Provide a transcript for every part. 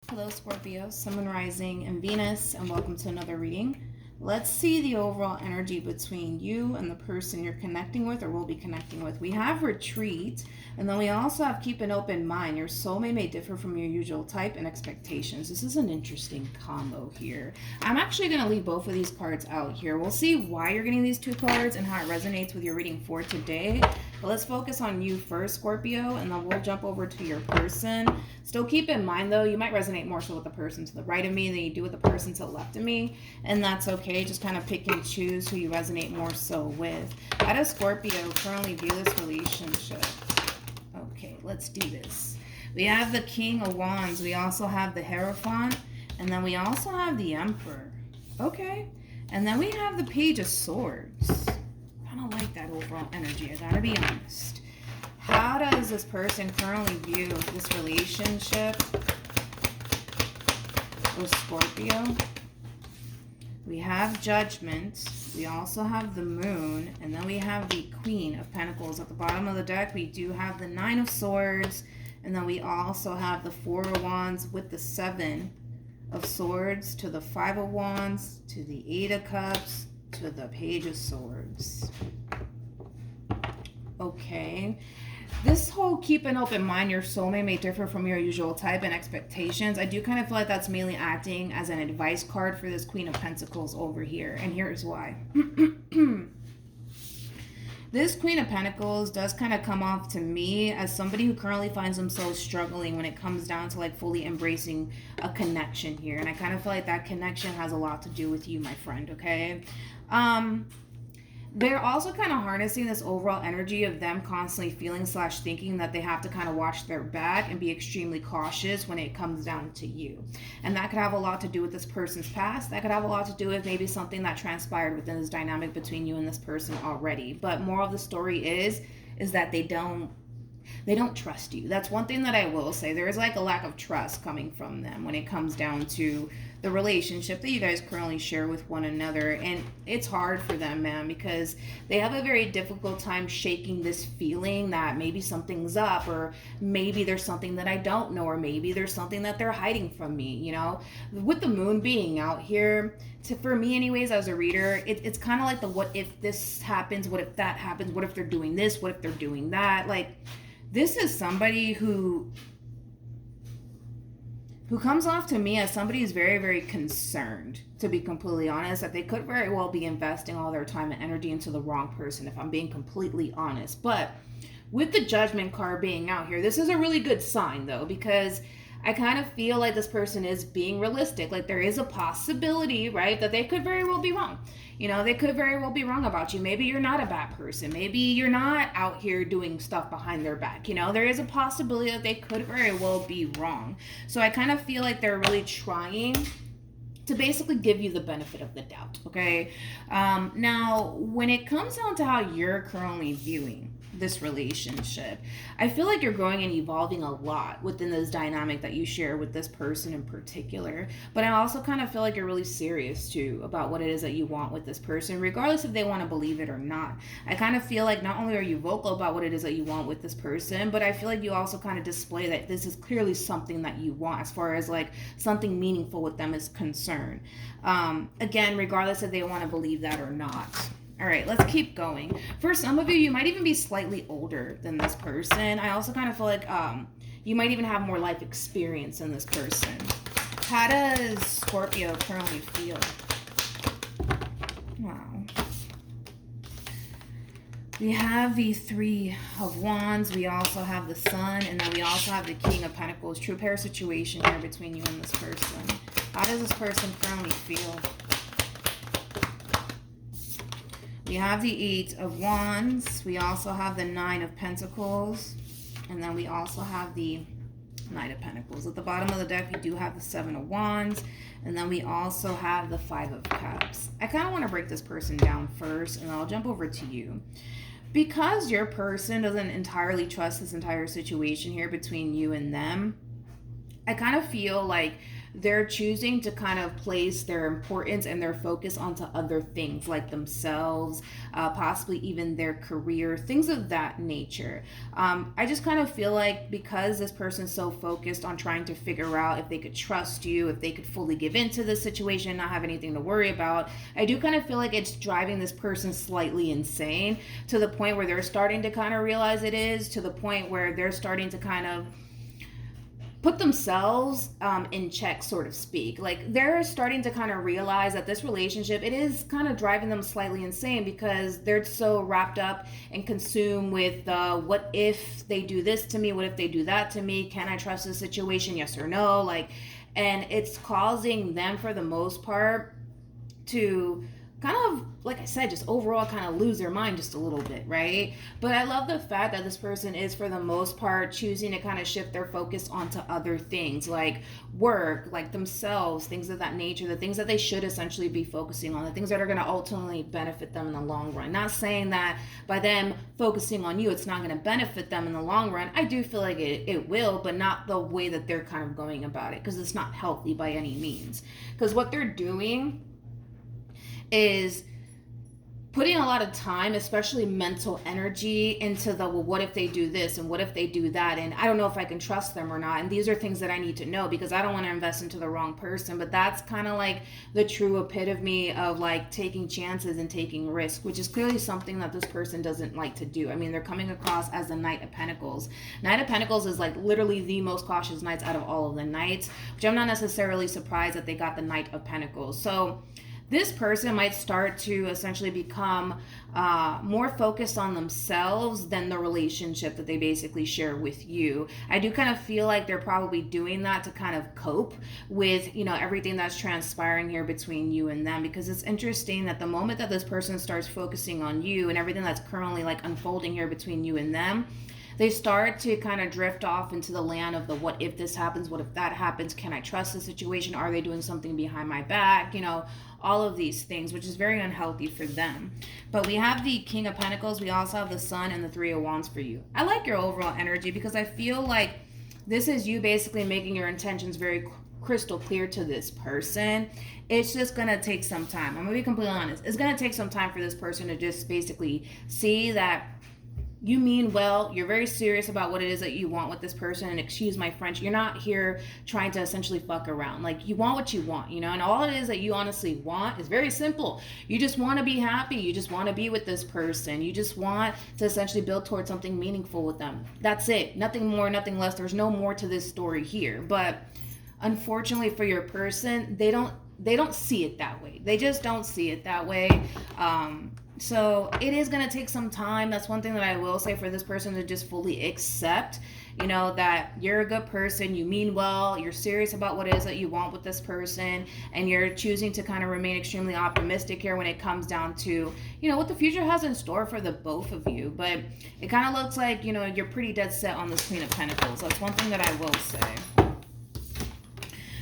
Hello, Scorpio, Sun, Moon, Rising, and Venus, and welcome to another reading. Let's see the overall energy between you and the person you're connecting with or will be connecting with. We have retreat, and then we also have keep an open mind. Your soulmate may differ from your usual type and expectations. This is an interesting combo here. I'm actually going to leave both of these cards out here. We'll see why you're getting these two cards and how it resonates with your reading for today. But let's focus on you first, Scorpio, and then we'll jump over to your person. Still keep in mind, though, you might resonate more so with the person to the right of me than you do with the person to the left of me, and that's okay. Just kind of pick and choose who you resonate more so with. How does Scorpio currently view this relationship? Okay, let's do this. We have the King of Wands. We also have the Hierophant, and then we also have the Emperor. Okay, and then we have the Page of Swords. I don't like that overall energy, I gotta be honest. How does this person currently view this relationship with Scorpio? We have Judgment. We also have the Moon. And then we have the Queen of Pentacles. At the bottom of the deck, we do have the Nine of Swords. And then we also have the Four of Wands with the Seven of Swords to the Five of Wands to the Eight of Cups to the Page of Swords. Okay. This whole keep an open mind, your soulmate may differ from your usual type and expectations. I do kind of feel like that's mainly acting as an advice card for this Queen of Pentacles over here. And here's why. This Queen of Pentacles does kind of come off to me as somebody who currently finds themselves struggling when it comes down to like fully embracing a connection here. And I kind of feel like that connection has a lot to do with you, my friend, okay? They're also kind of harnessing this overall energy of them constantly feeling / thinking that they have to kind of watch their back and be extremely cautious when it comes down to you. And that could have a lot to do with this person's past. That could have a lot to do with maybe something that transpired within this dynamic between you and this person already. But moral of the story is that they don't trust you. That's one thing that I will say. There is like a lack of trust coming from them when it comes down to the relationship that you guys currently share with one another. And it's hard for them, man, because they have a very difficult time shaking this feeling that maybe something's up, or maybe there's something that I don't know, or maybe there's something that they're hiding from me, you know? With the Moon being out here, for me anyways, as a reader, it's kind of like the what if this happens, what if that happens, what if they're doing this, what if they're doing that. Like, this is somebody who comes off to me as somebody who's very, very concerned, to be completely honest, that they could very well be investing all their time and energy into the wrong person, if I'm being completely honest. But with the Judgment card being out here, this is a really good sign, though, because I kind of feel like this person is being realistic. Like, there is a possibility, right, that they could very well be wrong. You know, they could very well be wrong about you. Maybe you're not a bad person. Maybe you're not out here doing stuff behind their back. You know, there is a possibility that they could very well be wrong. So I kind of feel like they're really trying to basically give you the benefit of the doubt, okay? Now, when it comes down to how you're currently viewing this relationship, I feel like you're growing and evolving a lot within this dynamic that you share with this person in particular. But I also kind of feel like you're really serious too about what it is that you want with this person, regardless if they want to believe it or not. I kind of feel like not only are you vocal about what it is that you want with this person, but I feel like you also kind of display that this is clearly something that you want as far as like something meaningful with them is concerned. Again, regardless if they want to believe that or not. All right, let's keep going. For some of you, you might even be slightly older than this person. I also kind of feel like you might even have more life experience than this person. How does Scorpio currently feel? Wow. We have the Three of Wands. We also have the Sun. And then we also have the King of Pentacles. True pair situation here between you and this person. How does this person currently feel? We have the Eight of Wands. We also have the Nine of Pentacles. And then we also have the Knight of Pentacles. At the bottom of the deck, we do have the Seven of Wands. And then we also have the Five of Cups. I kind of want to break this person down first, and I'll jump over to you. Because your person doesn't entirely trust this entire situation here between you and them, I kind of feel like they're choosing to kind of place their importance and their focus onto other things like themselves, possibly even their career, things of that nature. I just kind of feel like because this person's so focused on trying to figure out if they could trust you, if they could fully give into the situation, not have anything to worry about, I do kind of feel like it's driving this person slightly insane, to the point where they're starting to kind of realize it is, to the point where they're starting to kind of put themselves in check, so to speak. Like, they're starting to kind of realize that this relationship, it is kind of driving them slightly insane, because they're so wrapped up and consumed with what if they do this to me, what if they do that to me, can I trust this situation, yes or no, like, and it's causing them, for the most part, to kind of, like I said, just overall kind of lose their mind just a little bit, right? But I love the fact that this person is, for the most part, choosing to kind of shift their focus onto other things, like work, like themselves, things of that nature, the things that they should essentially be focusing on, the things that are going to ultimately benefit them in the long run. Not saying that by them focusing on you, it's not going to benefit them in the long run. I do feel like it will, but not the way that they're kind of going about it, because it's not healthy by any means. Because what they're doing is putting a lot of time, especially mental energy, into the, well, what if they do this and what if they do that, and I don't know if I can trust them or not, and these are things that I need to know because I don't want to invest into the wrong person. But that's kind of like the true epitome of like taking chances and taking risks, which is clearly something that this person doesn't like to do. I mean, they're coming across as the Knight of Pentacles. Knight of Pentacles is like literally the most cautious knights out of all of the knights, which I'm not necessarily surprised that they got the Knight of Pentacles. So this person might start to essentially become more focused on themselves than the relationship that they basically share with you. I do kind of feel like they're probably doing that to kind of cope with, you know, everything that's transpiring here between you and them, because it's interesting that the moment that this person starts focusing on you and everything that's currently like unfolding here between you and them, they start to kind of drift off into the land of the what if this happens, what if that happens, can I trust the situation, are they doing something behind my back, you know, all of these things, which is very unhealthy for them. But we have the King of Pentacles, we also have the Sun and the Three of Wands for you. I like your overall energy because I feel like this is you basically making your intentions very crystal clear to this person. It's just gonna take some time. I'm gonna be completely honest. It's gonna take some time for this person to just basically see that you mean well, you're very serious about what it is that you want with this person, and excuse my French, you're not here trying to essentially fuck around. Like, you want what you want, you know, and all it is that you honestly want is very simple. You just want to be happy. You just want to be with this person. You just want to essentially build towards something meaningful with them. That's it. Nothing more, nothing less. There's no more to this story here. But unfortunately for your person, they don't see it that way. They just don't see it that way. So it is going to take some time. That's one thing that I will say, for this person to just fully accept, you know, that you're a good person, you mean well, you're serious about what it is that you want with this person, and you're choosing to kind of remain extremely optimistic here when it comes down to, you know, what the future has in store for the both of you. But it kind of looks like, you know, you're pretty dead set on this Queen of Pentacles. That's one thing that I will say.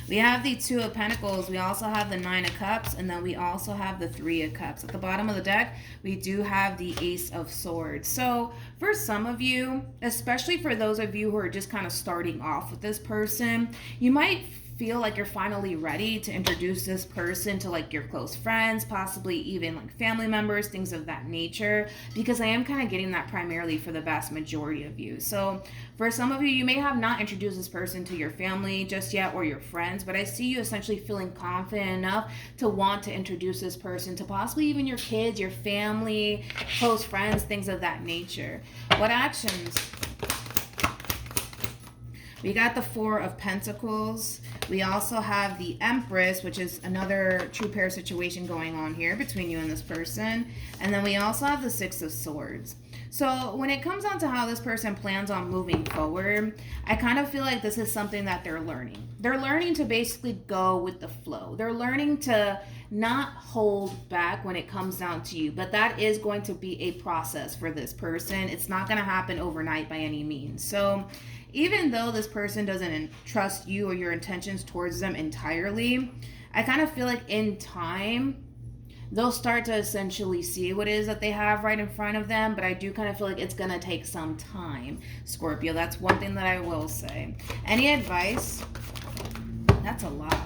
We have the Two of Pentacles, we also have the Nine of Cups, and then we also have the Three of Cups. At the bottom of the deck, we do have the Ace of Swords. So for some of you, especially for those of you who are just kind of starting off with this person, you might feel like you're finally ready to introduce this person to like your close friends, possibly even like family members, things of that nature, because I am kind of getting that primarily for the vast majority of you. So for some of you, you may have not introduced this person to your family just yet, or your friends, but I see you essentially feeling confident enough to want to introduce this person to possibly even your kids, your family, close friends, things of that nature. What actions? We got the Four of Pentacles. We also have the Empress, which is another true pair situation going on here between you and this person. And then we also have the Six of Swords. So when it comes down to how this person plans on moving forward, I kind of feel like this is something that they're learning. They're learning to basically go with the flow. They're learning to not hold back when it comes down to you. But that is going to be a process for this person. It's not going to happen overnight by any means. So even though this person doesn't trust you or your intentions towards them entirely, I kind of feel like in time, they'll start to essentially see what it is that they have right in front of them. But I do kind of feel like it's going to take some time, Scorpio. That's one thing that I will say. Any advice That's a lot.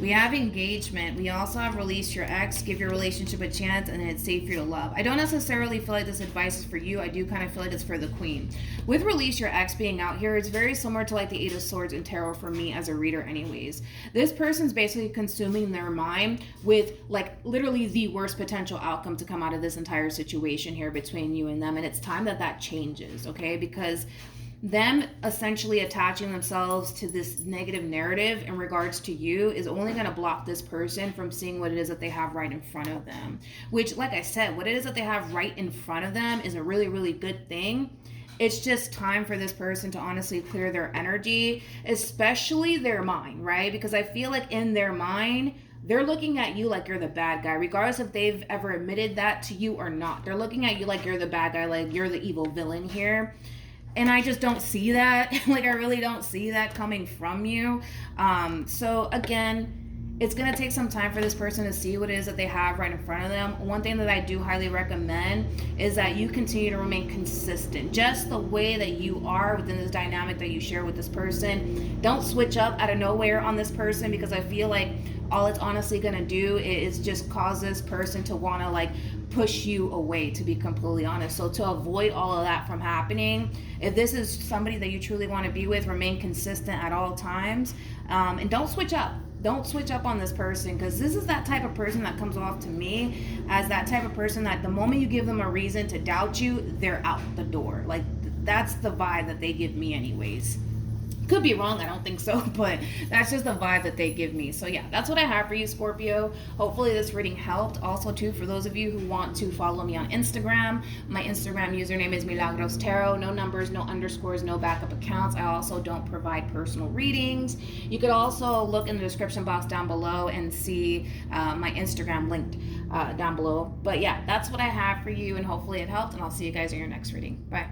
We have engagement. We also have release your ex, give your relationship a chance, and it's safe for you to love. I don't necessarily feel like this advice is for you. I do kind of feel like it's for the queen. With release your ex being out here, it's very similar to like the Eight of Swords in tarot for me as a reader anyways. This person's basically consuming their mind with like literally the worst potential outcome to come out of this entire situation here between you and them. And it's time that that changes, okay? Because them essentially attaching themselves to this negative narrative in regards to you is only going to block this person from seeing what it is that they have right in front of them. Which, like I said, what it is that they have right in front of them is a really, really good thing. It's just time for this person to honestly clear their energy, especially their mind, right? Because I feel like in their mind, they're looking at you like you're the bad guy, regardless if they've ever admitted that to you or not. They're looking at you like you're the bad guy, like you're the evil villain here. And I just don't see that. Like, I really don't see that coming from you. So again, it's going to take some time for this person to see what it is that they have right in front of them. One thing that I do highly recommend is that you continue to remain consistent. Just the way that you are within this dynamic that you share with this person. Don't switch up out of nowhere on this person, because I feel like all it's honestly going to do is just cause this person to want to like push you away, to be completely honest. So to avoid all of that from happening, if this is somebody that you truly want to be with, remain consistent at all times, and don't switch up. Don't switch up on this person, because this is that type of person that comes off to me as that type of person that the moment you give them a reason to doubt you, they're out the door. Like, that's the vibe that they give me anyways. Could be wrong, I don't think so, but that's just the vibe that they give me. So yeah, that's what I have for you, Scorpio. Hopefully this reading helped. Also too, for those of you who want to follow me on Instagram, my Instagram username is MilagrosTarot. No numbers, no underscores, no backup accounts. I also don't provide personal readings. You could also look in the description box down below and see my Instagram linked down below. But yeah, that's what I have for you, and hopefully it helped, and I'll see you guys in your next reading. Bye.